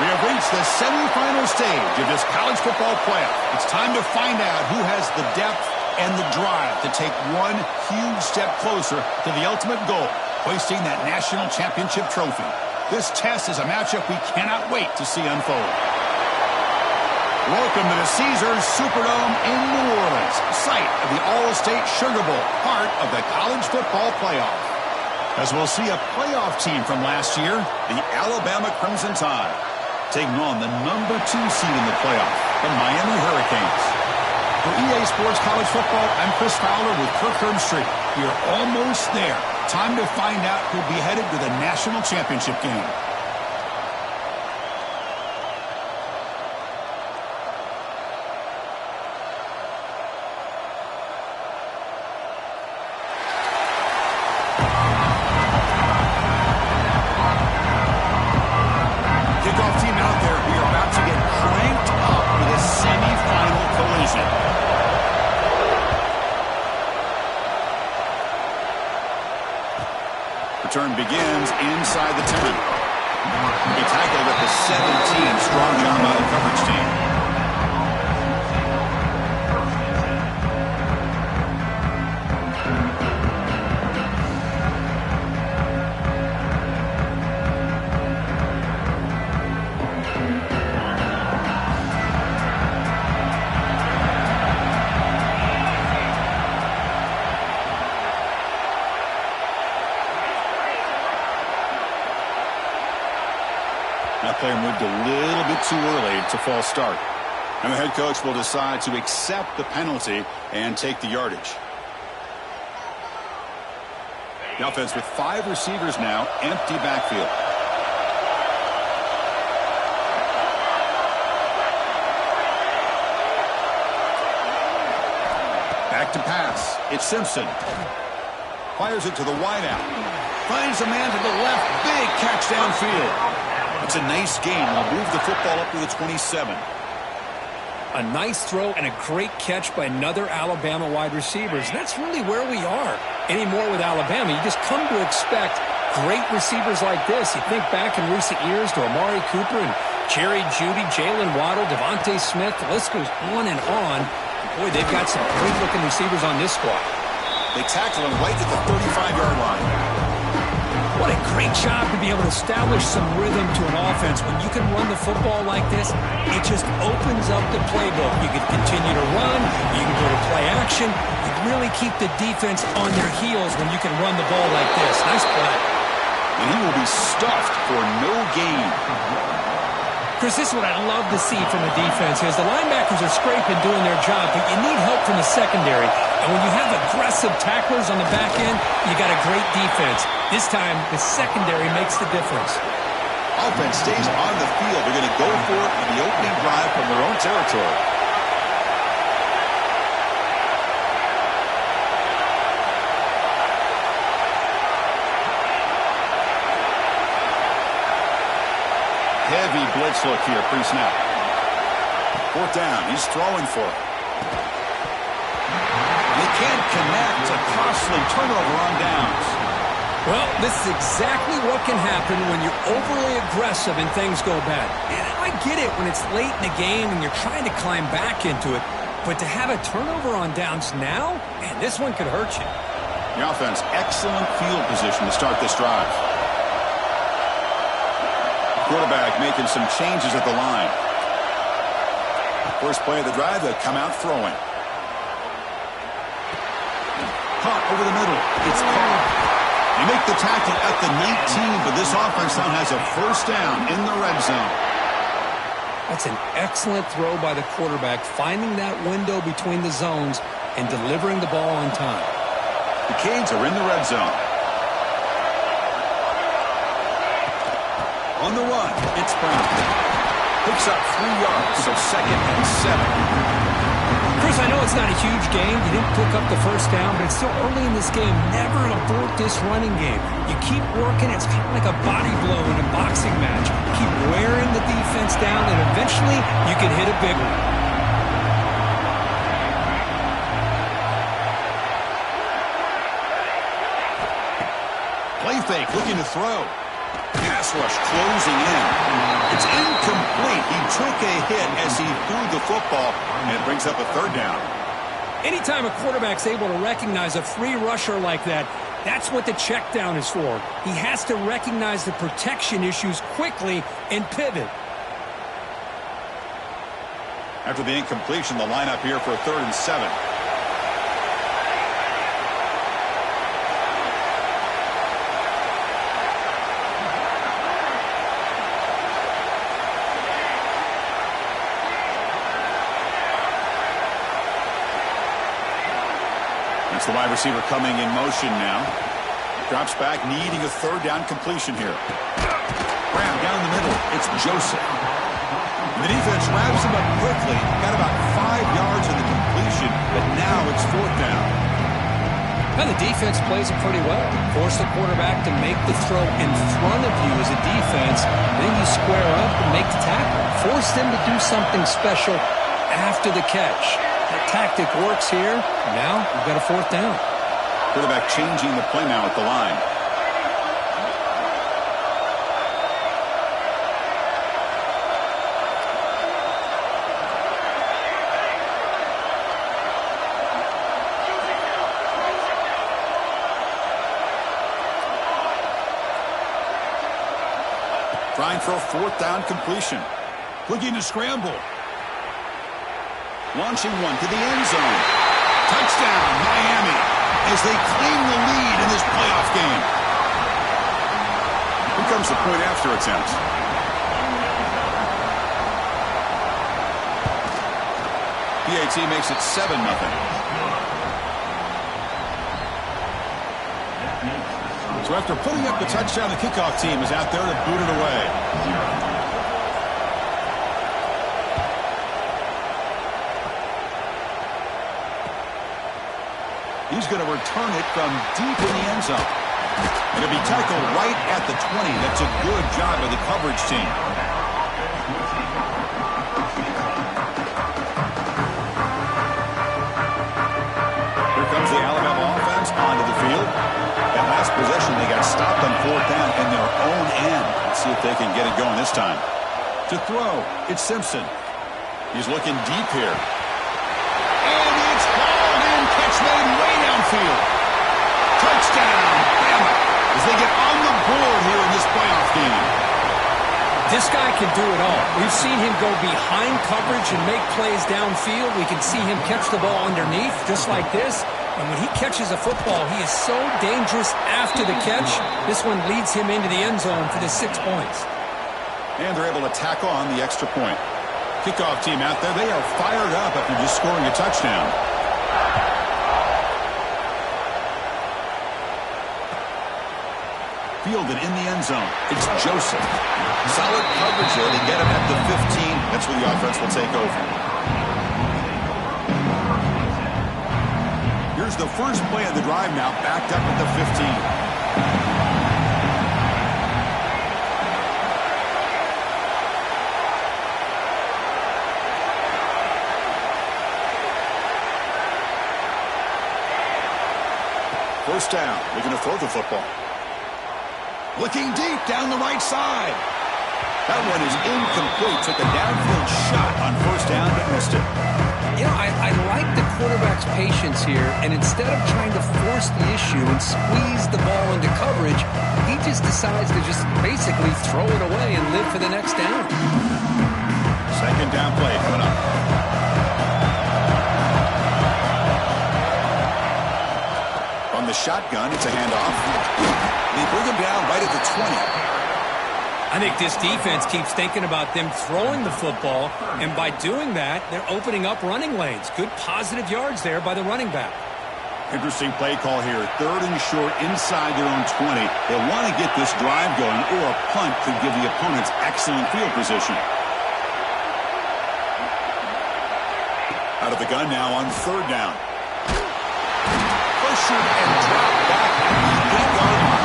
We have reached the semifinal stage of this college football playoff. It's time to find out who has the depth and the drive to take one huge step closer to the ultimate goal, hoisting that national championship trophy. This test is a matchup we cannot wait to see unfold. Welcome to the Caesars Superdome in New Orleans, site of the All-State Sugar Bowl, part of the college football playoff. As we'll see a playoff team from last year, the Alabama Crimson Tide, taking on the number 2 seed in the playoff, the Miami Hurricanes. For EA Sports College Football, I'm Chris Fowler with Kirk Herbstreit. We are almost there. Time to find out who'll be headed to the national championship game. Return begins inside the 10. He tackled at the 17. Strong job by the coverage team. That player moved a little bit too early. It's a false start. And the head coach will decide to accept the penalty and take the yardage. The offense with 5 receivers now, empty backfield. Back to pass. It's Simpson. Fires it to the wideout. Finds a man to the left. Big catch downfield. It's a nice gain. We'll move the football up to the 27. A nice throw and a great catch by another Alabama wide receivers. That's really where we are. Anymore with Alabama, you just come to expect great receivers like this. You think back in recent years to Amari Cooper and Jerry Jeudy, Jalen Waddle, Devontae Smith. The list goes on and on. Boy, they've got some great-looking receivers on this squad. They tackle him right at the 35-yard line. What a great job to be able to establish some rhythm to an offense. When you can run the football like this, it just opens up the playbook. You can continue to run. You can go to play action. You really keep the defense on their heels when you can run the ball like this. Nice play. And he will be stuffed for no gain. Chris, this is what I love to see from the defense is the linebackers are scraping, doing their job, but you need help from the secondary. And when you have aggressive tacklers on the back end, you got a great defense. This time, the secondary makes the difference. Offense stays on the field. They're going to go for it on the opening drive from their own territory. Heavy blitz look here, pre-snap. 4th down, he's throwing for it. They can't connect. A costly turnover on downs. Well, this is exactly what can happen when you're overly aggressive and things go bad. And I get it when it's late in the game and you're trying to climb back into it. But to have a turnover on downs now, man, this one could hurt you. The offense, excellent field position to start this drive. Quarterback making some changes at the line. First play of the drive, they'll come out throwing. Caught over the middle. It's caught. They make the tackle at the 19, but this offense now has a first down in the red zone. That's an excellent throw by the quarterback, finding that window between the zones and delivering the ball on time. The Canes are in the red zone. On the run, it's Brown. Picks up 3 yards, so 2nd and 7. Chris, I know it's not a huge game. You didn't pick up the first down, but it's still early in this game. Never abort this running game. You keep working. It's kind of like a body blow in a boxing match. Keep wearing the defense down, and eventually you can hit a big one. Play fake, looking to throw. Pass rush closing in. It's incomplete. He took a hit as he threw the football, and it brings up a third down. Anytime a quarterback's able to recognize a free rusher like that, that's what the check down is for. He has to recognize the protection issues quickly and pivot. After the incompletion, the lineup here for a 3rd and 7. It's the wide receiver coming in motion now. Drops back, needing a 3rd down completion here. Grab down the middle. It's Joseph. The defense wraps him up quickly. Got about 5 yards in the completion, but now it's 4th down. Now the defense plays it pretty well. Force the quarterback to make the throw in front of you as a defense. Then you square up and make the tackle. Force them to do something special after the catch. That tactic works here. Now we've got a 4th down. Quarterback changing the play now at the line. Trying for a 4th down completion. Looking to scramble. Launching one to the end zone. Touchdown, Miami, as they claim the lead in this playoff game. Here comes the point after attempt. PAT makes it 7-0. So after putting up the touchdown, the kickoff team is out there to boot it away. He's going to return it from deep in the end zone. It'll be tackled right at the 20. That's a good job of the coverage team. Here comes the Alabama offense onto the field. That last possession, they got stopped on 4th down in their own end. Let's see if they can get it going this time. To throw, it's Simpson. He's looking deep here. And it's hauled in. Catch made way downfield. Touchdown, Bama, as they get on the board here in this playoff game. This guy can do it all. We've seen him go behind coverage and make plays downfield. We can see him catch the ball underneath, just like this. And when he catches a football, he is so dangerous after the catch. This one leads him into the end zone for the 6 points. And they're able to tack on the extra point. Kickoff team out there, they are fired up after just scoring a touchdown. Fielded in the end zone. It's Joseph. Solid coverage there. They get him at the 15. That's where the offense will take over. Here's the first play of the drive now, backed up at the 15. First down. Looking to throw the football. Looking deep down the right side. That one is incomplete. Took a downfield shot on first down, but missed it. You know, I like the quarterback's patience here, and instead of trying to force the issue and squeeze the ball into coverage, he just decides to just basically throw it away and live for the next down. Second down play coming up. From the shotgun, it's a handoff. They bring him down right at the 20. I think this defense keeps thinking about them throwing the football, and by doing that, they're opening up running lanes. Good positive yards there by the running back. Interesting play call here. 3rd and short inside their own 20. They want to get this drive going, or a punt could give the opponents excellent field position. Out of the gun now on 3rd down. Pressured and dropped back at the 8-yard line.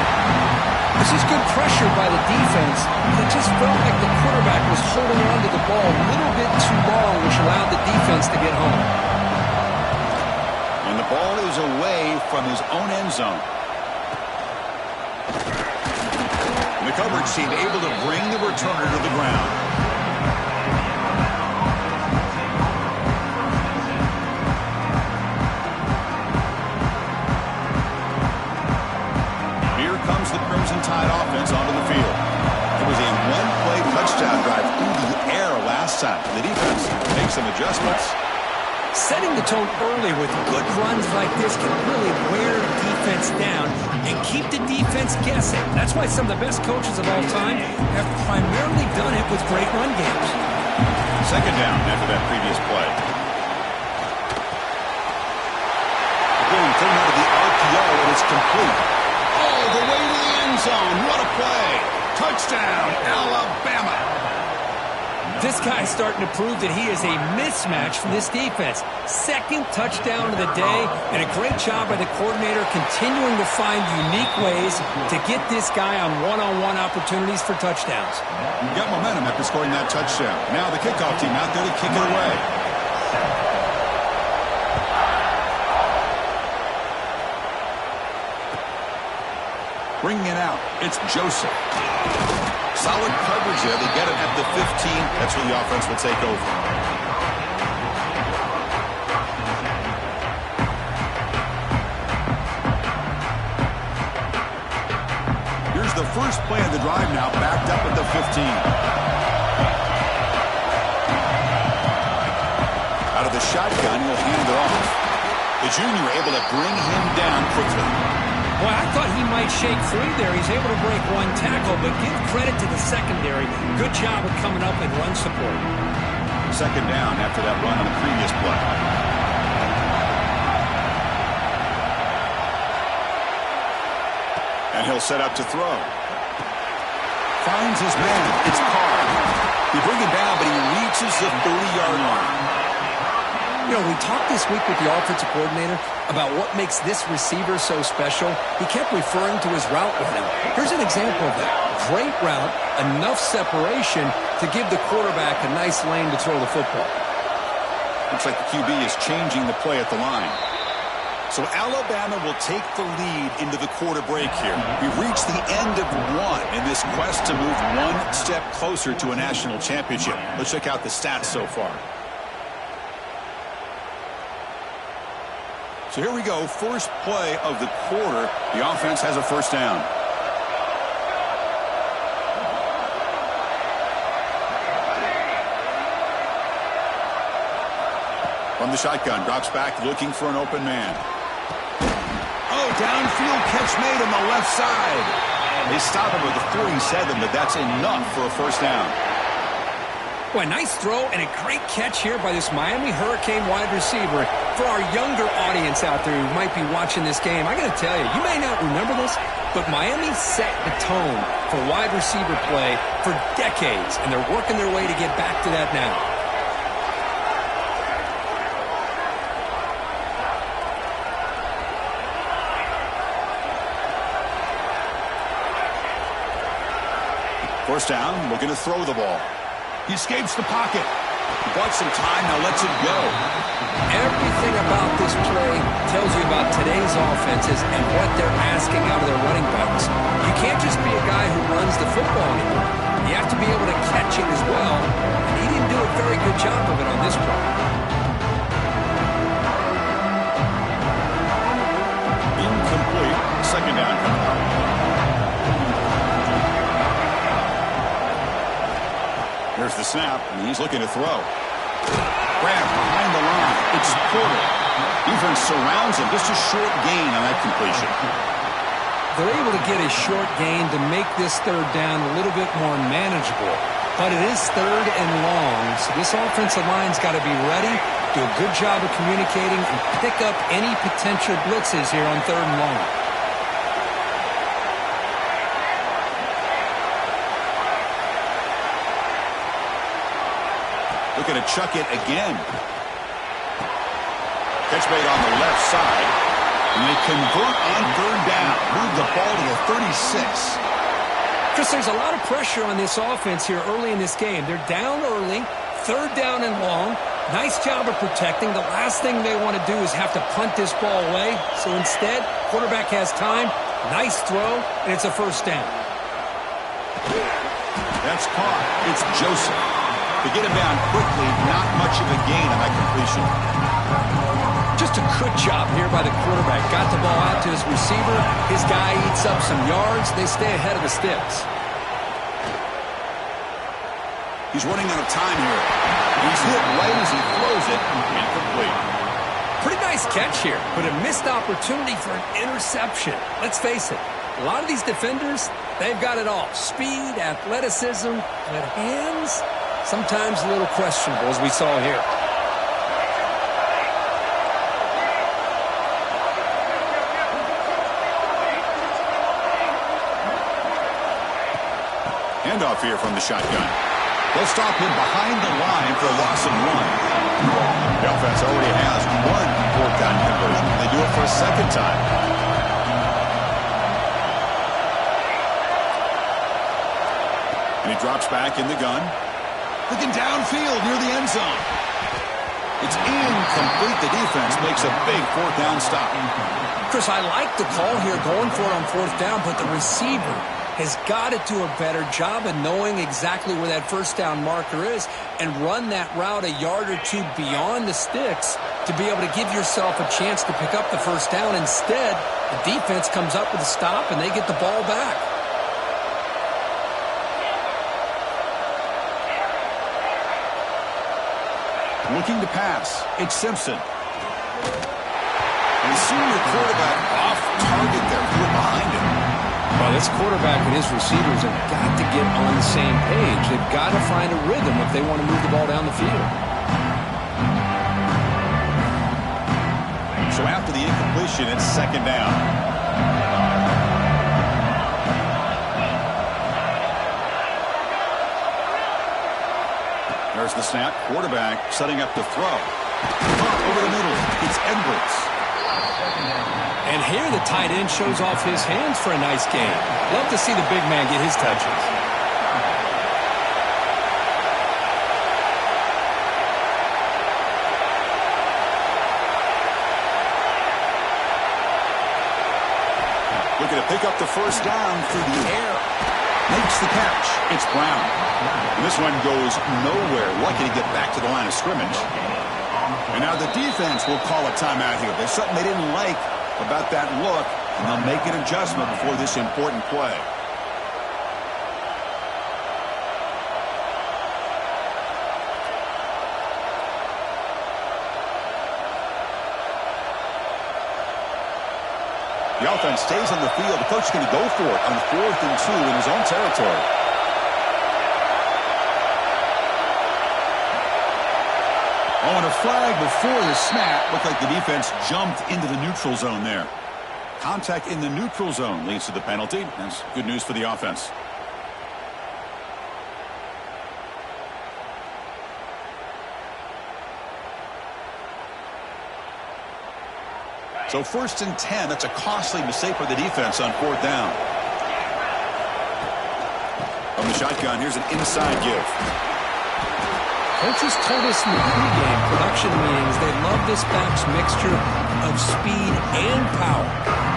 This is good pressure by the defense. It just felt like the quarterback was holding on to the ball a little bit too long, which allowed the defense to get home. And the ball is away from his own end zone. And the coverage team able to bring the returner to the ground. Here comes the Crimson Tide offense onto the field. It was a one-play touchdown drive through the air last time. The defense makes some adjustments. Setting the tone early with good runs like this can really wear the defense down and keep the defense guessing. That's why some of the best coaches of all time have primarily done it with great run games. Second down after that previous play. Again, thrown out of the RPO, and it's complete. All the way to the end zone. What a play. Touchdown, Alabama. This guy's starting to prove that he is a mismatch for this defense. Second touchdown of the day, and a great job by the coordinator continuing to find unique ways to get this guy on one-on-one opportunities for touchdowns. You got momentum after scoring that touchdown. Now the kickoff team out there to kick it away. Bringing it out, it's Joseph. Solid coverage there. They get it at the 15. That's where the offense will take over. Here's the first play of the drive now, backed up at the 15. Out of the shotgun, he'll hand it off. The junior able to bring him down quickly. Well, I thought he might shake free there. He's able to break one tackle, but give credit to the secondary. Good job of coming up and run support. Second down after that run on the previous play. And he'll set up to throw. Finds his man. It's Carr. They bring him down, but he reaches the 30-yard line. You know, we talked this week with the offensive coordinator about what makes this receiver so special. He kept referring to his route running. Here's an example of that. Great route, enough separation to give the quarterback a nice lane to throw the football. Looks like the QB is changing the play at the line. So Alabama will take the lead into the quarter break here. We've reached the end of one in this quest to move one step closer to a national championship. Let's check out the stats so far. So here we go, first play of the quarter. The offense has a first down. From the shotgun, drops back, looking for an open man. Oh, downfield catch made on the left side. They stop him with the 47, but that's enough for a first down. Boy, nice throw and a great catch here by this Miami Hurricane wide receiver. For our younger audience out there who might be watching this game, I got to tell you, you may not remember this, but Miami set the tone for wide receiver play for decades, and they're working their way to get back to that now. First down, looking to throw the ball. He escapes the pocket. He bought some time, now lets it go. Everything about this play tells you about today's offenses and what they're asking out of their running backs. You can't just be a guy who runs the football anymore. You have to be able to catch it as well. And he didn't do a very good job of it on this play. Incomplete. Second down coming up. Here's the snap, and he's looking to throw. Grant behind the line. It's Porter. Defense surrounds him. Just a short gain on that completion. They're able to get a short gain to make this third down a little bit more manageable. But it is third and long, so this offensive line's got to be ready, do a good job of communicating, and pick up any potential blitzes here on third and long. Looking to chuck it again. Catch made on the left side. And they convert on third down. Move the ball to the 36. Chris, there's a lot of pressure on this offense here early in this game. They're down early, third down and long. Nice job of protecting. The last thing they want to do is have to punt this ball away. So instead, quarterback has time. Nice throw, and it's a first down. That's caught. It's Joseph. To get him down quickly, not much of a gain on that completion. Just a good job here by the quarterback. Got the ball out to his receiver. His guy eats up some yards. They stay ahead of the sticks. He's running out of time here. He's hit right as he throws it. Incomplete. Pretty nice catch here, but a missed opportunity for an interception. Let's face it, a lot of these defenders, they've got it all. Speed, athleticism, good hands, sometimes a little questionable, as we saw here. Handoff here from the shotgun. They'll stop him behind the line for a loss of 1. The offense already has 1 fourth-down conversion. They do it for a second time. And he drops back in the gun. Looking downfield near the end zone. It's incomplete. The defense makes a big fourth-down stop. Chris, I like the call here, going for it on fourth down, but the receiver has got to do a better job of knowing exactly where that first down marker is and run that route a yard or two beyond the sticks to be able to give yourself a chance to pick up the first down. Instead, the defense comes up with a stop and they get the ball back. Looking to pass. It's Simpson. And senior quarterback off target there. Threw it behind him. Well, this quarterback and his receivers have got to get on the same page. They've got to find a rhythm if they want to move the ball down the field. So after the incompletion, it's second down. There's the snap. Quarterback setting up to throw. Over the middle. It's Edwards. And here the tight end shows off his hands for a nice game. Love to see the big man get his touches. Looking to pick up the first down through the air. Makes the catch. It's Brown. And this one goes nowhere. Lucky to get back to the line of scrimmage. And now the defense will call a timeout here. There's something they didn't like about that look, and they'll make an adjustment before this important play. The offense stays on the field. The coach is going to go for it on 4th and 2 in his own territory. Oh, and a flag before the snap. Looked like the defense jumped into the neutral zone there. Contact in the neutral zone leads to the penalty. That's good news for the offense. So 1st and 10. That's a costly mistake for the defense on 4th down. From the shotgun, here's an inside give. Coaches told us in the pregame production meetings they love this back's mixture of speed and power.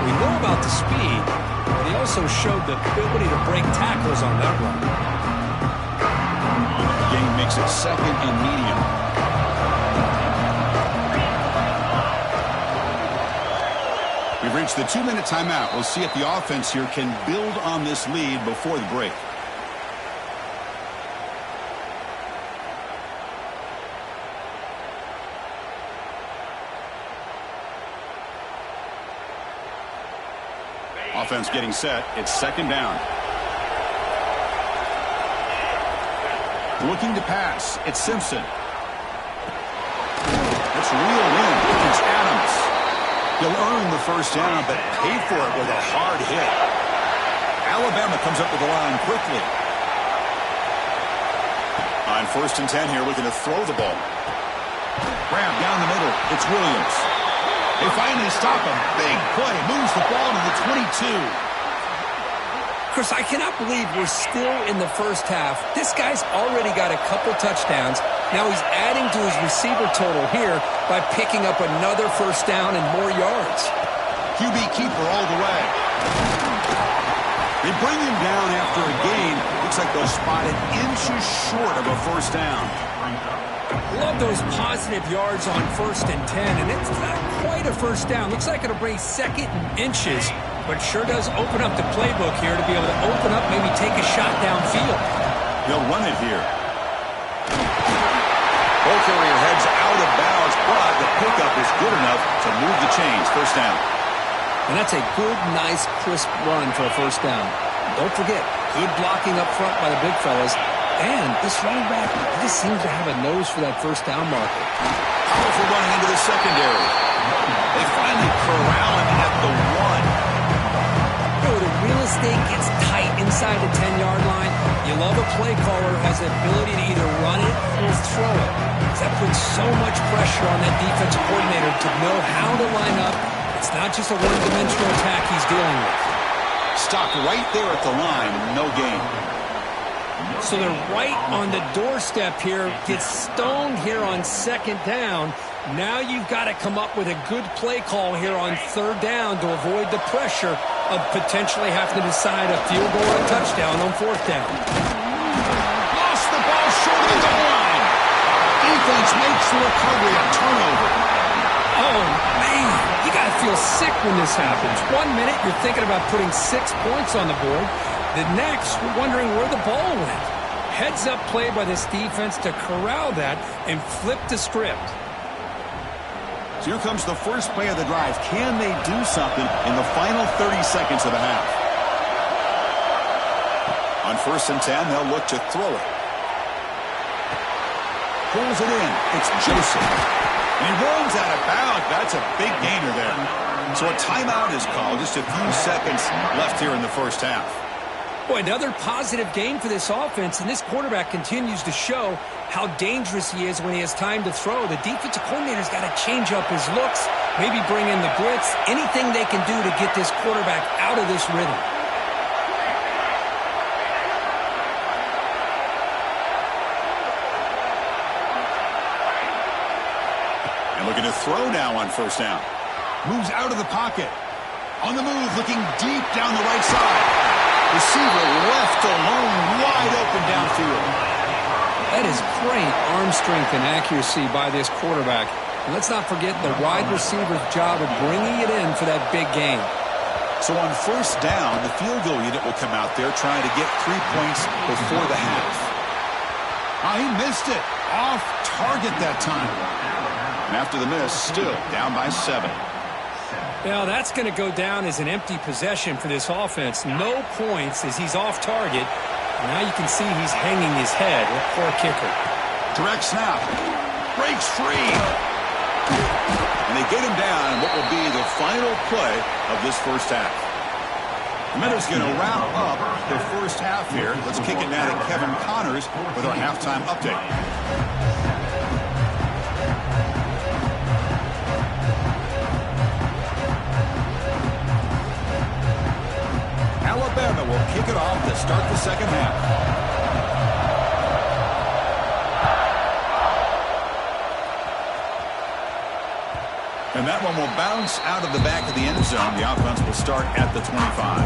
We know about the speed, but he also showed the ability to break tackles on that run. The game makes it 2nd and medium. We've reached the 2-minute timeout. We'll see if the offense here can build on this lead before the break. Offense getting set. It's 2nd down. Looking to pass. It's Simpson. It's reeled in. It's Adams. He'll earn the first down, but pay for it with a hard hit. Alabama comes up with the line quickly. On 1st and 10 here, looking to throw the ball. Grab down the middle. It's Williams. They finally stop him. Big play. Moves the ball to the 22. Chris, I cannot believe we're still in the first half. This guy's already got a couple touchdowns. Now he's adding to his receiver total here by picking up another first down and more yards. QB keeper all the way. They bring him down after a gain. looks like they'll spot it inches short of a first down. Love those positive yards on 1st and 10, and it's not quite a first down. Looks like it'll bring 2nd and inches, but sure does open up the playbook here to be able to open up, maybe take a shot downfield. They'll run it here. Ball carrier heads out of bounds, but the pickup is good enough to move the chains. First down. And that's a good, nice, crisp run for a first down. Don't forget, good blocking up front by the big fellas. And this running back, he just seems to have a nose for that first down marker. Powerful running into the secondary. They finally corral him at the 1. The real estate gets tight inside the 10-yard line. You love a play caller who has the ability to either run it or throw it. That puts so much pressure on that defensive coordinator to know how to line up. It's not just a one-dimensional attack he's dealing with. Stopped right there at the line, no gain. So they're right on the doorstep here. Gets stoned here on 2nd down. Now you've got to come up with a good play call here on 3rd down to avoid the pressure of potentially having to decide a field goal or a touchdown on 4th down. Lost the ball short of the goal line. Defense makes the recovery a turnover. Oh, man. You got to feel sick when this happens. 1 minute, you're thinking about putting 6 points on the board. The next, you're wondering where the ball went. Heads-up play by this defense to corral that and flip the script. So here comes the first play of the drive. Can they do something in the final 30 seconds of the half? On 1st and 10, they'll look to throw it. Pulls it in. It's Joseph. And he runs out of bounds. That's a big gainer there. So a timeout is called. Just a few seconds left here in the first half. Boy, another positive game for this offense, and this quarterback continues to show how dangerous he is when he has time to throw. The defensive coordinator's got to change up his looks, maybe bring in the blitz, anything they can do to get this quarterback out of this rhythm. And looking to throw now on 1st down. Moves out of the pocket. On the move, looking deep down the right side. Receiver left alone, wide open downfield. That is great arm strength and accuracy by this quarterback. And let's not forget the wide receiver's job of bringing it in for that big game. So on 1st down, the field goal unit will come out there trying to get 3 points before the half. He missed it. Off target that time. And after the miss, still down by 7. Now, that's going to go down as an empty possession for this offense. No points as he's off target. Now you can see he's hanging his head. Poor kicker. Direct snap. Breaks free. And they get him down in what will be the final play of this first half. The Miners going to wrap up the first half here. Let's kick it now to Kevin Connors with our halftime update. Alabama will kick it off to start the second half. And that one will bounce out of the back of the end zone. The offense will start at the 25.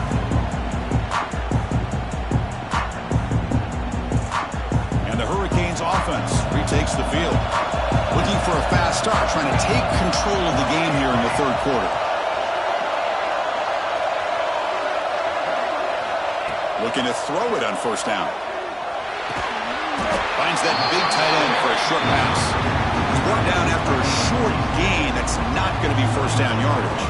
And the Hurricanes offense retakes the field. Looking for a fast start, trying to take control of the game here in the 3rd quarter. Looking to throw it on 1st down. Finds that big tight end for a short pass. He's brought down after a short gain. That's not going to be 1st down yardage.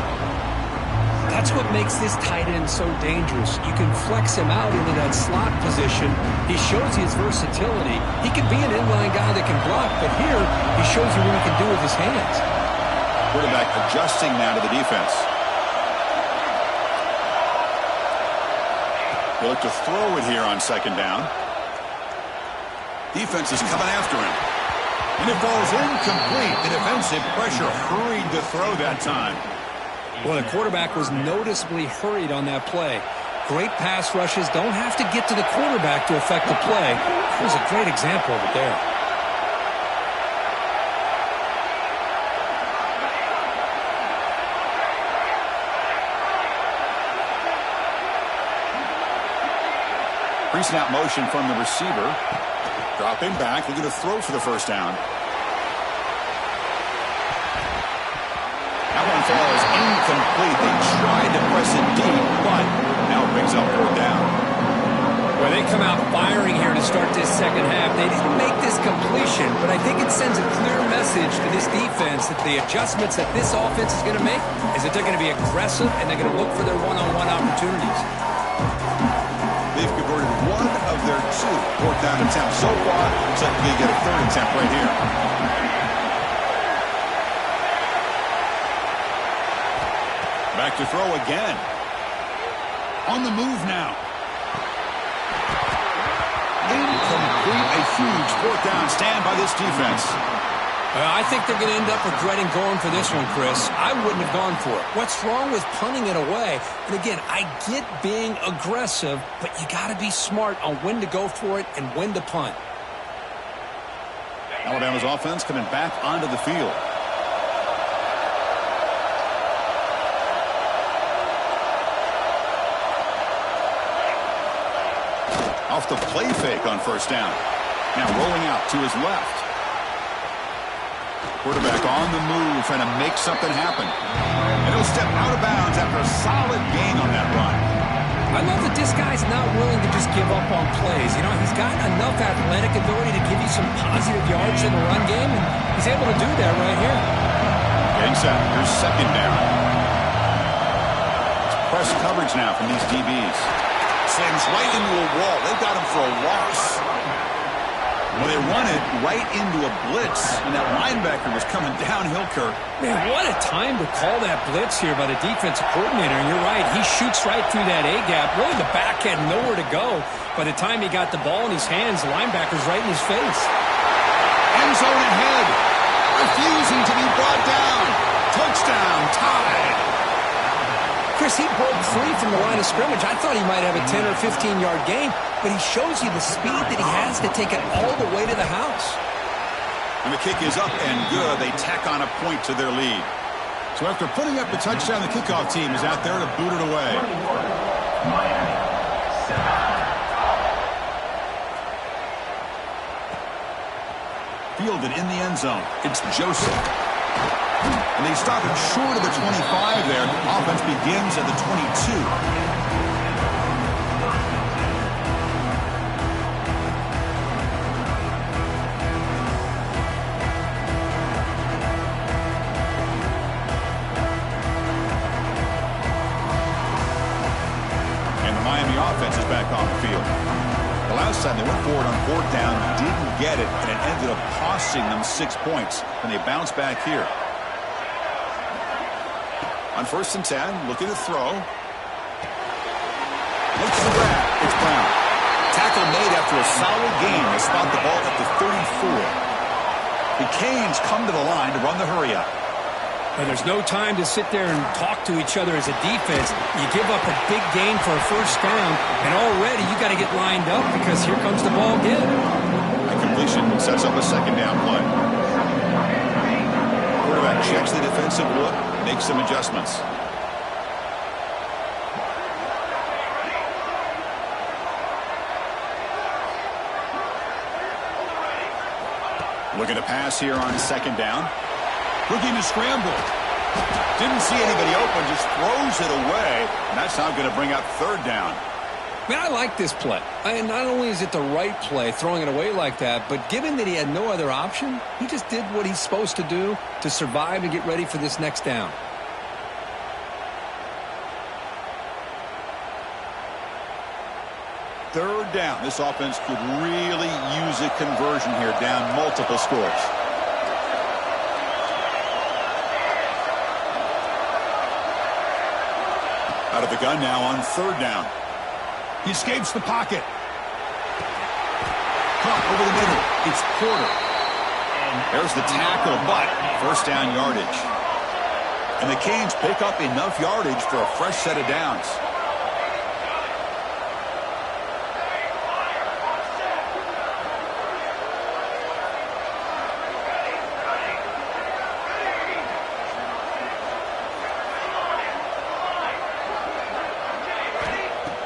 That's what makes this tight end so dangerous. You can flex him out into that slot position. He shows you his versatility. He can be an inline guy that can block, but here he shows you what he can do with his hands. Quarterback adjusting now to the defense. They look to throw it here on 2nd down. Defense is coming after him. And it falls incomplete. The defensive pressure hurried to throw that time. Well, the quarterback was noticeably hurried on that play. Great pass rushes don't have to get to the quarterback to affect the play. Here's a great example of it there. Recent out motion from the receiver. Dropping back, looking to throw for the first down. That one falls incomplete. They tried to press it deep, but now it brings up 4th down. Well, they come out firing here to start this second half. They didn't make this completion, but I think it sends a clear message to this defense that the adjustments that this offense is going to make is that they're going to be aggressive and they're going to look for their one-on-one opportunities. They've converted 1 of their 2 4th down attempts so far. So they get a 3rd attempt right here. Back to throw again. On the move now. Incomplete. A huge 4th down stand by this defense. I think they're going to end up regretting going for this one, Chris. I wouldn't have gone for it. What's wrong with punting it away? And again, I get being aggressive, but you got to be smart on when to go for it and when to punt. Alabama's offense coming back onto the field. Off the play fake on 1st down. Now rolling out to his left. Quarterback on the move, trying to make something happen. And he'll step out of bounds after a solid gain on that run. I love that this guy's not willing to just give up on plays. You know, he's got enough athletic ability to give you some positive yards in the run game, and he's able to do that right here. Getting set. Here's 2nd down. It's press coverage now from these DBs. Slams right into a wall. They've got him for a loss. Well, they run it right into a blitz, and that linebacker was coming downhill, Kirk. Man, what a time to call that blitz here by the defensive coordinator. And you're right, he shoots right through that A-gap. Really, the back had nowhere to go. By the time he got the ball in his hands, the linebacker's right in his face. End zone ahead. Refusing to be brought down. Touchdown, tied. Chris, he broke free from the line of scrimmage. I thought he might have a 10 or 15-yard gain, but he shows you the speed that he has to take it all the way to the house. And the kick is up and good. They tack on a point to their lead. So after putting up the touchdown, the kickoff team is out there to boot it away. Fielded in the end zone. It's Joseph. And they stop it short of the 25 there. Offense begins at the 22. And the Miami offense is back on the field. The last time they went forward on 4th down, didn't get it, and it ended up costing them 6 points. And they bounce back here. On 1st and 10, looking to throw. Looks the grab. It's Brown. Tackle made after a solid gain. They spot the ball at the 34. The Canes come to the line to run the hurry-up. And there's no time to sit there and talk to each other as a defense. You give up a big gain for a 1st down, and already you got to get lined up because here comes the ball again. The completion sets up a 2nd down play. Quarterback checks the defensive look, makes some adjustments. Looking to pass here on 2nd down. Looking to scramble. Didn't see anybody open, just throws it away. And that's now going to bring up 3rd down. Man, I like this play. And not only is it the right play, throwing it away like that, but given that he had no other option, he just did what he's supposed to do to survive and get ready for this next down. Third down. This offense could really use a conversion here, down multiple scores. Out of the gun now on 3rd down. He escapes the pocket. Caught over the middle. It's Porter. And there's the tackle, but 1st down yardage. And the Canes pick up enough yardage for a fresh set of downs.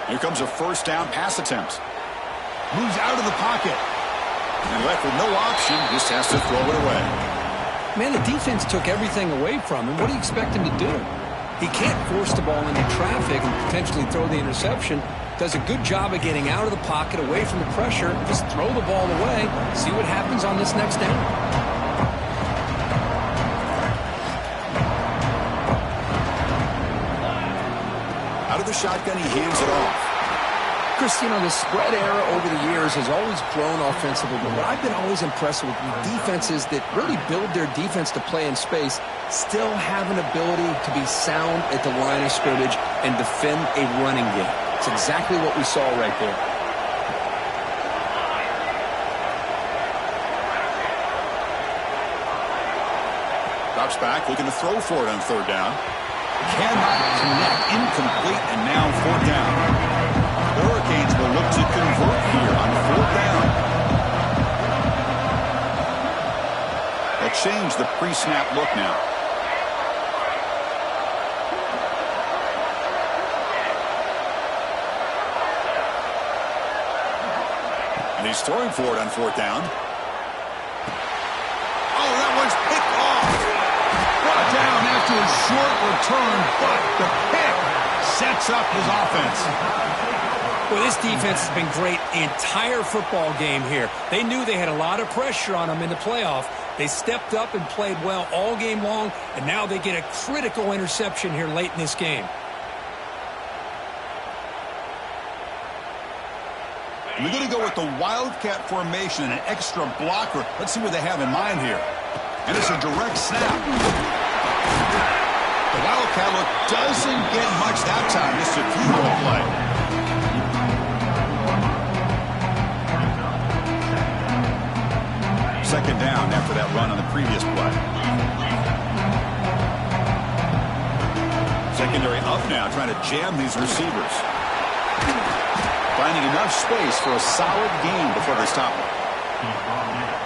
Here comes a 1st down pass attempt. Moves out of the pocket. And left with no option, just has to throw it away. Man, the defense took everything away from him. What do you expect him to do? He can't force the ball into traffic and potentially throw the interception. Does a good job of getting out of the pocket, away from the pressure. Just throw the ball away. See what happens on this next down. Out of the shotgun, he hands it off. Chris, you know, the spread era over the years has always grown offensively, but what I've been always impressed with defenses that really build their defense to play in space still have an ability to be sound at the line of scrimmage and defend a running game. It's exactly what we saw right there. Drops back, looking to throw for it on third down. Cannot connect, incomplete, and now fourth down. Hurricanes will look to convert here on fourth down. They'll change the pre-snap look now. And he's throwing for it on fourth down. Oh, that one's picked off. Brought down after a short return, but the pick sets up his offense. Well, this defense has been great the entire football game here. They knew they had a lot of pressure on them in the playoff. They stepped up and played well all game long, and now they get a critical interception here late in this game. We're going to go with the Wildcat formation and an extra blocker. Let's see what they have in mind here. And it's a direct snap. The Wildcat look doesn't get much that time. Just a few on the play. Second down after that run on the previous play. Secondary up now, trying to jam these receivers. Finding enough space for a solid gain before they stop it.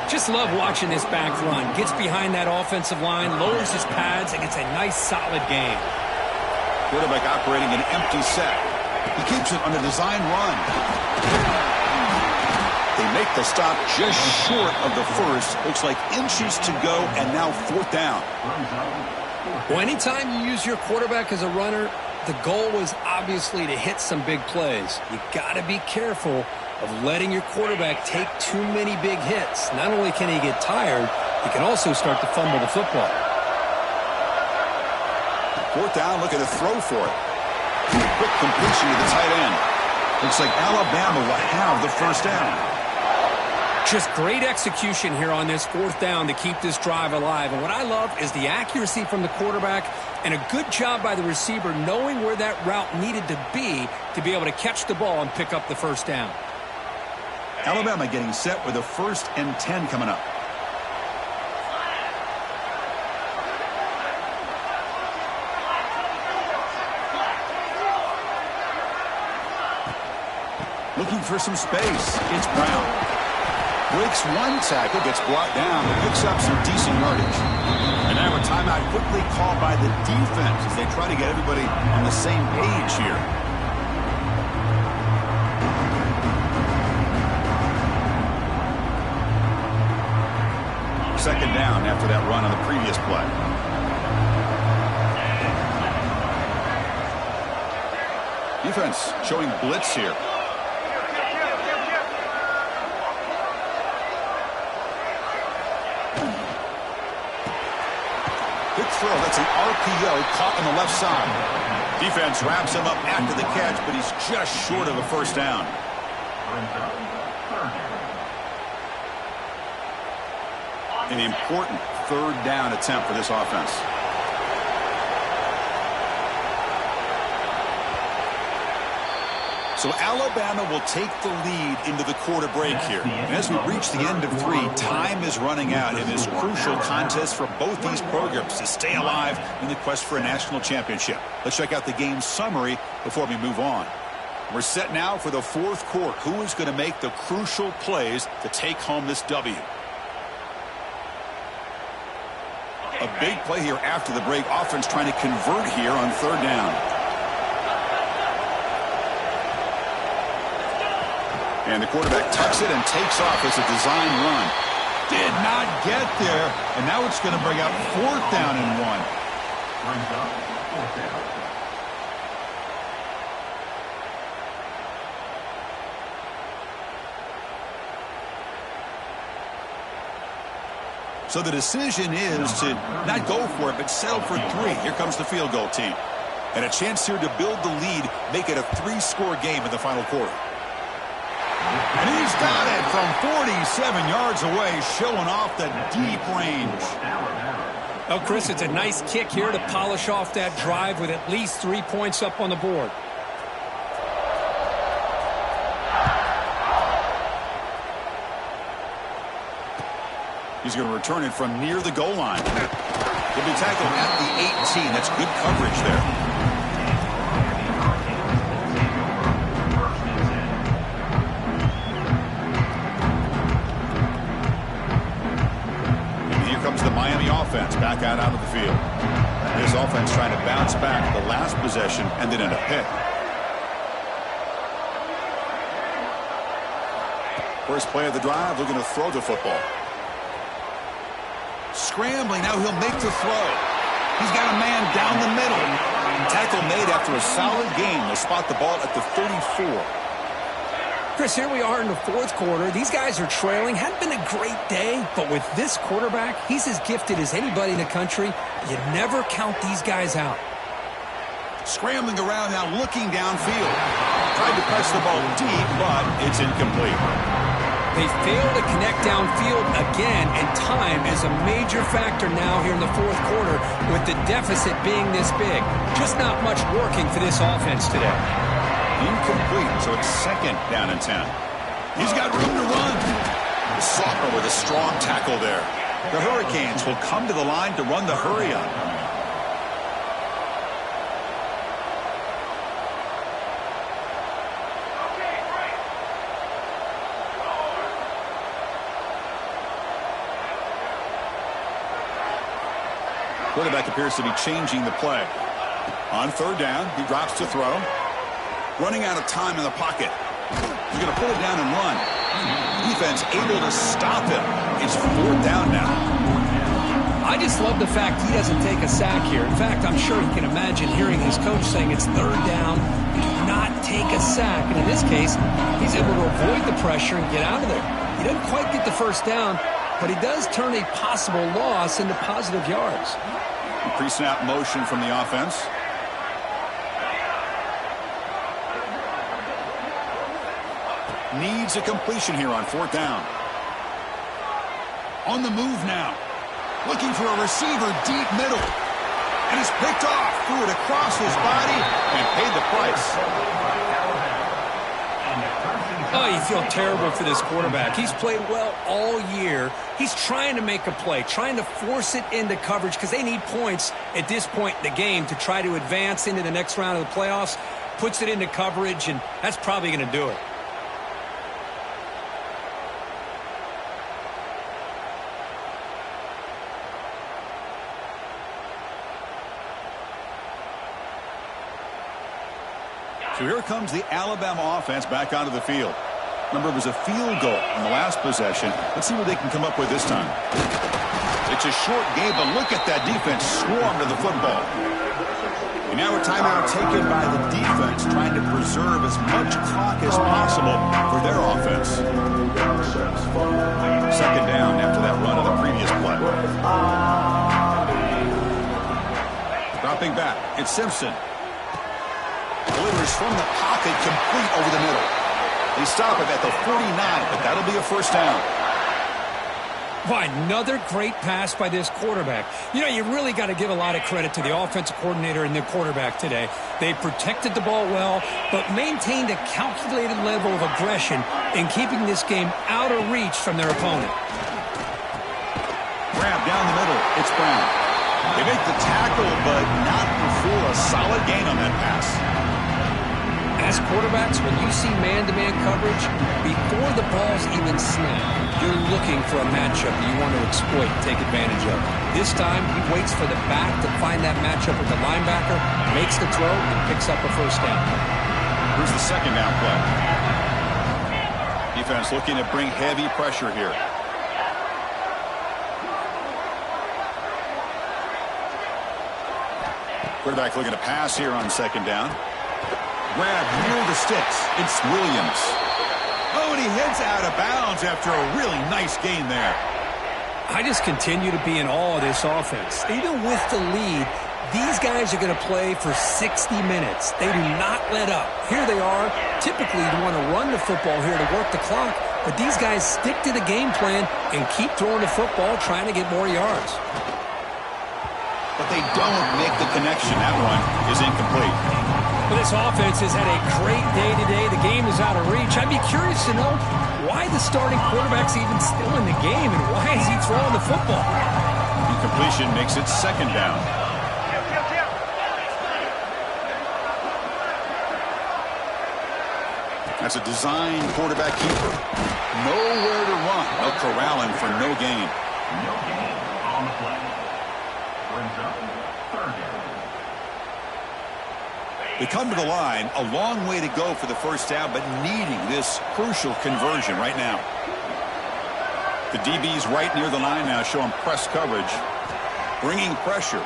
Just love watching this back run. Gets behind that offensive line, lowers his pads, and gets a nice solid gain. Quarterback operating an empty set. He keeps it on a design run. They make the stop just short of the first. Looks like inches to go, and now fourth down. Well, anytime you use your quarterback as a runner, the goal is obviously to hit some big plays. You got to be careful of letting your quarterback take too many big hits. Not only can he get tired, he can also start to fumble the football. Fourth down, looking to throw for it. Quick completion to the tight end. Looks like Alabama will have the first down. Just great execution here on this fourth down to keep this drive alive. And what I love is the accuracy from the quarterback and a good job by the receiver knowing where that route needed to be able to catch the ball and pick up the first down. Alabama getting set with a 1st and 10 coming up. Looking for some space. It's Brown. Breaks one tackle, gets brought down, but picks up some decent yardage. And now a timeout quickly called by the defense as they try to get everybody on the same page here. Second down after that run on the previous play. Defense showing blitz here. Good throw. That's an RPO caught on the left side. Defense wraps him up after the catch, but he's just short of a first down. An important third down attempt for this offense. So Alabama will take the lead into the quarter break here. And as we reach the end of 3, time is running out in this crucial contest for both these programs to stay alive in the quest for a national championship. Let's check out the game summary before we move on. We're set now for the fourth quarter. Who is going to make the crucial plays to take home this W? A big play here after the break. Offense trying to convert here on third down. And the quarterback tucks it and takes off. It's a design run. Did not get there. And now it's going to bring out 4th down and 1. Brings up 4th down. So the decision is to not go for it, but settle for 3. Here comes the field goal team. And a chance here to build the lead, make it a 3-score game in the final quarter. And he's got it from 47 yards away, showing off the deep range. Well, Chris, it's a nice kick here to polish off that drive with at least 3 points up on the board. He's going to return it from near the goal line. He'll be tackled at the 18. That's good coverage there. And here comes the Miami offense back out onto the field. This offense trying to bounce back the last possession and then in a pick. First play of the drive, looking to throw the football. Scrambling, now he'll make the throw. He's got a man down the middle. Tackle made after a solid gain. They'll spot the ball at the 34. Chris, here we are in the 4th quarter. These guys are trailing. Hadn't been a great day, but with this quarterback, he's as gifted as anybody in the country. You never count these guys out. Scrambling around now, looking downfield. Tried to press the ball deep, but it's incomplete. They fail to connect downfield again, and time is a major factor now here in the 4th quarter with the deficit being this big. Just not much working for this offense today. Incomplete, so it's 2nd down and 10. He's got room to run. The Slaughter with a strong tackle there. The Hurricanes will come to the line to run the hurry up. Quarterback appears to be changing the play. On 3rd down, he drops to throw. Running out of time in the pocket. He's going to pull it down and run. Defense able to stop him. It's 4th down now. I just love the fact he doesn't take a sack here. In fact, I'm sure he can imagine hearing his coach saying it's 3rd down. Do not take a sack. And in this case, he's able to avoid the pressure and get out of there. He doesn't quite get the 1st down, but he does turn a possible loss into positive yards. Pre-snap motion from the offense. Needs a completion here on 4th down. On the move now. Looking for a receiver deep middle. And it's picked off. Threw it across his body and paid the price. Oh, you feel terrible for this quarterback. He's played well all year. He's trying to make a play, trying to force it into coverage because they need points at this point in the game to try to advance into the next round of the playoffs. Puts it into coverage, and that's probably going to do it. So here comes the Alabama offense back onto the field. Remember, it was a field goal on the last possession. Let's see what they can come up with this time. It's a short game, but look at that defense swarm to the football. And now a timeout taken by the defense, trying to preserve as much clock as possible for their offense. 2nd down after that run of the previous play. Dropping back, it's Simpson. Delivers from the pocket, complete over the middle. They stop it at the 49, but that'll be a 1st down. Why, another great pass by this quarterback. You know, you really got to give a lot of credit to the offensive coordinator and the quarterback today. They protected the ball well, but maintained a calculated level of aggression in keeping this game out of reach from their opponent. Grab down the middle. It's Brown. They make the tackle, but not before a solid gain on that pass. As quarterbacks, when you see man-to-man coverage, before the ball's even snapped, you're looking for a matchup that you want to exploit and take advantage of. This time, he waits for the back to find that matchup with the linebacker, makes the throw, and picks up a 1st down. Here's the 2nd down play. defense looking to bring heavy pressure here. Quarterback looking to pass here on second down. Grab near the sticks. It's Williams. Oh, and he heads out of bounds after a really nice gain there. I just continue to be in awe of this offense. Even with the lead, these guys are going to play for 60 minutes. They do not let up. Here they are. Typically, you want to run the football here to work the clock, but these guys stick to the game plan and keep throwing the football, trying to get more yards. But they don't make the connection. That one is incomplete. Well, this offense has had a great day today. The game is out of reach. I'd be curious to know why the starting quarterback's even still in the game and why is he throwing the football? Incompletion makes it second down. That's a design quarterback keeper. Nowhere to run. They'll corral him for no gain. No gain on the play. Brings up third down. They come to the line, a long way to go for the first down, but needing this crucial conversion right now. The DB's right near the line now, showing press coverage. Bringing pressure.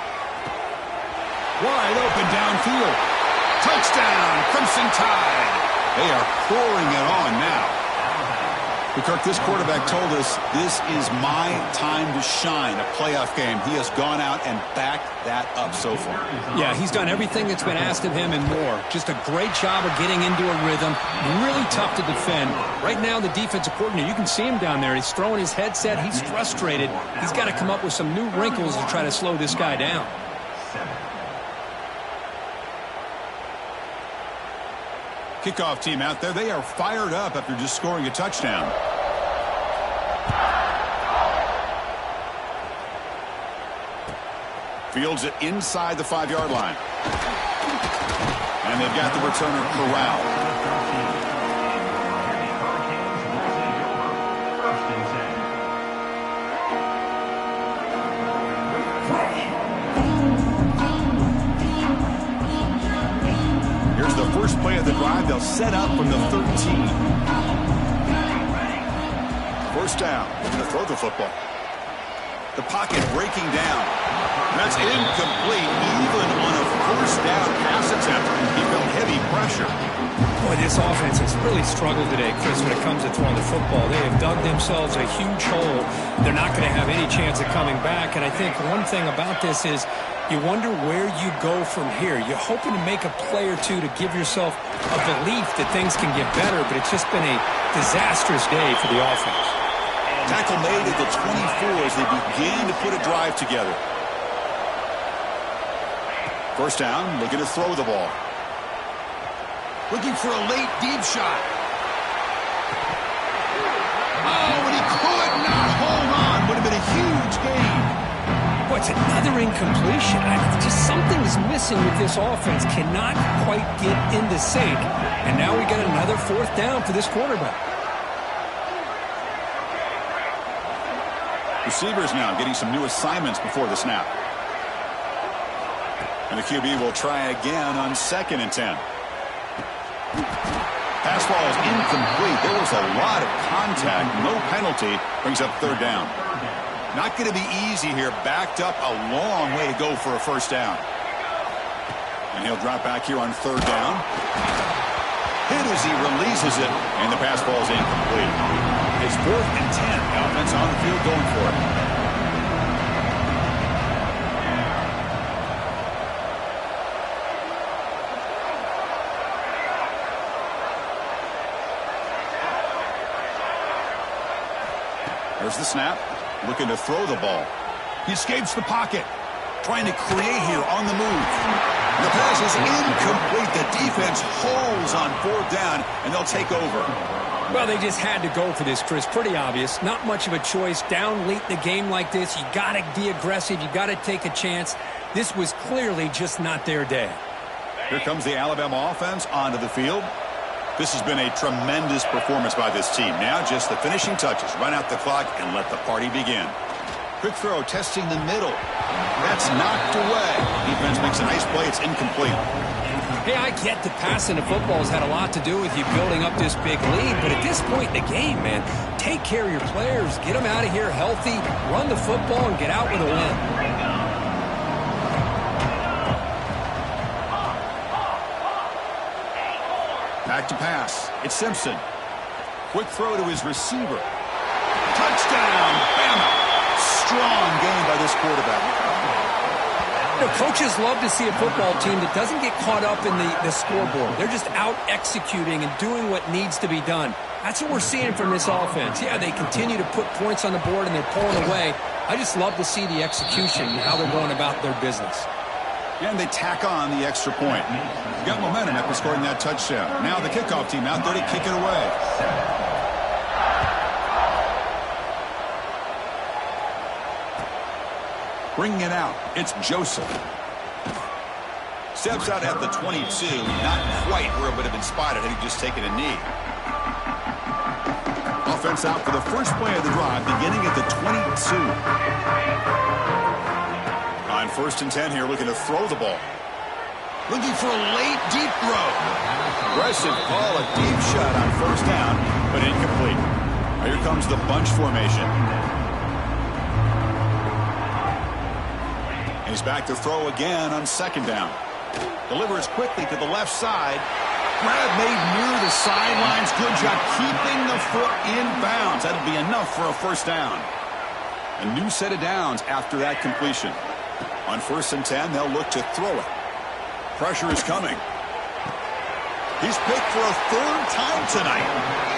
Wide open downfield. Touchdown, Crimson Tide. They are pouring it on now. But Kirk, this quarterback told us this is my time to shine, a playoff game. He has gone out and backed that up so far. Yeah, he's done everything that's been asked of him and more. Just a great job of getting into a rhythm. Really tough to defend. Right now, the defensive coordinator, you can see him down there. He's throwing his headset. He's frustrated. He's got to come up with some new wrinkles to try to slow this guy down. Kickoff team out there. They are fired up after just scoring a touchdown. Fields it inside the 5-yard line. And they've got the returner corralled. Here's the first play of the drive. They'll set up from the 13. First down. Going to throw the football. The pocket breaking down. That's incomplete, even on a first down pass attempt. He felt heavy pressure. Boy, this offense has really struggled today, Chris, when it comes to throwing the football. They have dug themselves a huge hole. They're not going to have any chance of coming back. And I think one thing about this is you wonder where you go from here. You're hoping to make a play or two to give yourself a belief that things can get better, but it's just been a disastrous day for the offense. Tackle made at the 24 as they begin to put a drive together. First down, looking to throw the ball. Looking for a late deep shot. Oh, and he could not hold on. Would have been a huge gain. Boy, it's another incompletion. Just something is missing with this offense. Cannot quite get in the sync. And now we got another fourth down for this quarterback. Receivers now getting some new assignments before the snap. And the QB will try again on 2nd and 10. Pass ball is incomplete. There was a lot of contact. No penalty. Brings up third down. Not going to be easy here. Backed up a long way to go for a first down. And he'll drop back here on third down. Hit as he releases it. And the pass ball is incomplete. It's 4th and 10. The offense on the field going for it. There's the snap. Looking to throw the ball. He escapes the pocket. Trying to create here on the move. The pass is incomplete. The defense holds on 4th down, and they'll take over. Well, they just had to go for this, Chris. Pretty obvious. Not much of a choice. Down late in the game like this, you got to be aggressive. You got to take a chance. This was clearly just not their day. Here comes the Alabama offense onto the field. This has been a tremendous performance by this team. Now just the finishing touches. Run out the clock and let the party begin. Quick throw, testing the middle. That's knocked away. Defense makes a nice play. It's incomplete. Hey, I get that passing the football has had a lot to do with you building up this big lead, but at this point in the game, man, take care of your players, get them out of here healthy, run the football, and get out with a win. Back to pass. It's Simpson. Quick throw to his receiver. Touchdown, Bama. Strong game by this quarterback. You know, coaches love to see a football team that doesn't get caught up in the scoreboard. They're just out executing and doing what needs to be done. That's what we're seeing from this offense. Yeah, they continue to put points on the board and they're pulling away. I just love to see the execution and how they're going about their business. And they tack on the extra point. Got momentum after scoring that touchdown. Now the kickoff team out there to kick it away. Bringing it out, it's Joseph. Steps out at the 22, not quite where it would have been spotted had he just taken a knee. Offense out for the first play of the drive, beginning at the 22. On 1st and 10 here, looking to throw the ball. Looking for a late, deep throw. Aggressive call, a deep shot on 1st down, but incomplete. Here comes the bunch formation. He's back to throw again on 2nd down. Delivers quickly to the left side. Grab made near the sidelines. Good job keeping the foot in bounds. That'll be enough for a 1st down. A new set of downs after that completion. On 1st and 10, they'll look to throw it. Pressure is coming. He's picked for a 3rd time tonight.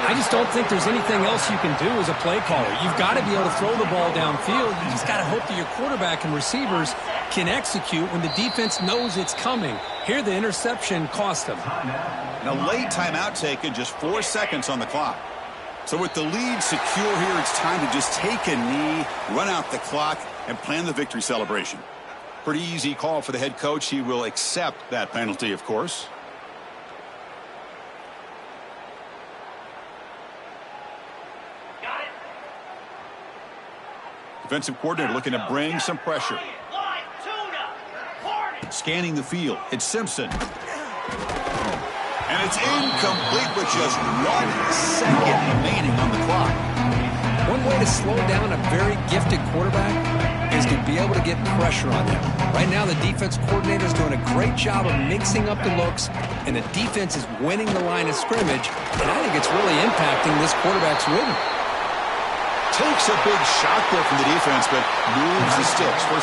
I just don't think there's anything else you can do as a play caller. You've got to be able to throw the ball downfield. You just got to hope that your quarterback and receivers can execute when the defense knows it's coming. Here, the interception cost them. And a late timeout taken, just 4 seconds on the clock. So with the lead secure here, it's time to just take a knee, run out the clock, and plan the victory celebration. Pretty easy call for the head coach. He will accept that penalty, of course. Defensive coordinator looking to bring some pressure. Scanning the field. It's Simpson. And it's incomplete with just 1 second remaining on the clock. One way to slow down a very gifted quarterback is to be able to get pressure on him. Right now, the defense coordinator is doing a great job of mixing up the looks, and the defense is winning the line of scrimmage, and I think it's really impacting this quarterback's rhythm. Takes a big shot there from the defense, but moves the sticks. 1st